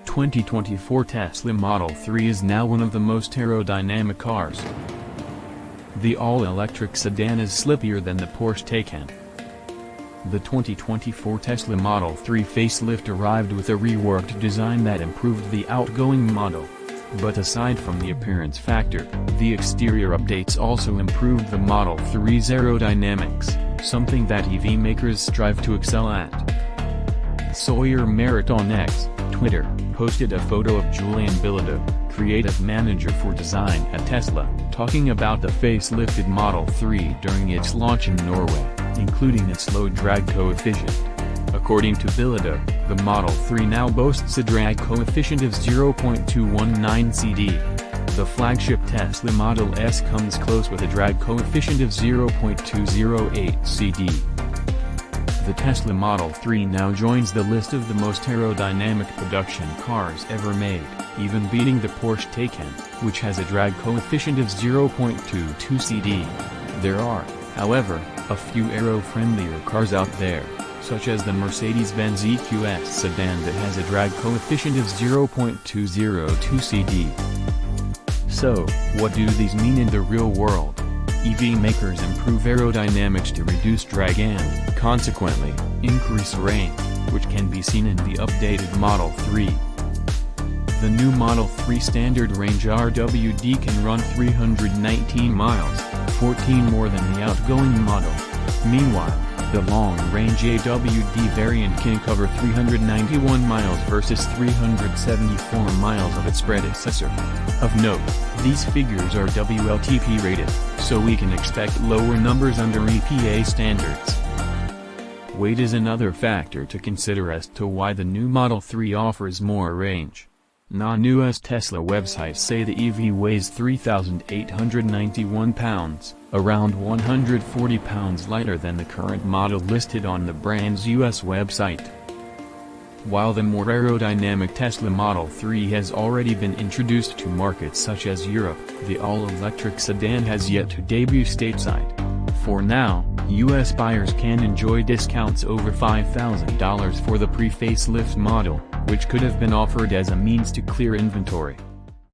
2024 Tesla Model 3 is now one of the most aerodynamic cars. The all-electric sedan is slippier than the Porsche Taycan. The 2024 Tesla Model 3 facelift arrived with a reworked design that improved the outgoing model. But aside from the appearance factor, the exterior updates also improved the Model 3's aerodynamics, something that EV makers strive to excel at. Sawyer Merritt on X, Twitter, posted a photo of Julian Bilodeau, creative manager for design at Tesla, talking about the facelifted Model 3 during its launch in Norway, including its low drag coefficient. According to Bilodeau, the Model 3 now boasts a drag coefficient of 0.219 CD. The flagship Tesla Model S comes close with a drag coefficient of 0.208 CD. The Tesla Model 3 now joins the list of the most aerodynamic production cars ever made, even beating the Porsche Taycan, which has a drag coefficient of 0.22 CD. There are, however, a few aero-friendlier cars out there, such as the Mercedes-Benz EQS sedan that has a drag coefficient of 0.202 CD. So, what do these mean in the real world? EV makers improve aerodynamics to reduce drag and, consequently, increase range, which can be seen in the updated Model 3. The new Model 3 standard range RWD can run 319 miles, 14 more than the outgoing model. Meanwhile, the long-range AWD variant can cover 391 miles versus 374 miles of its predecessor. Of note, these figures are WLTP rated, so we can expect lower numbers under EPA standards. Weight is another factor to consider as to why the new Model 3 offers more range. Non-US Tesla websites say the EV weighs 3,891 pounds, around 140 pounds lighter than the current model listed on the brand's US website. While the more aerodynamic Tesla Model 3 has already been introduced to markets such as Europe, the all-electric sedan has yet to debut stateside. For now, US buyers can enjoy discounts over $5,000 for the pre-facelift model, which could have been offered as a means to clear inventory.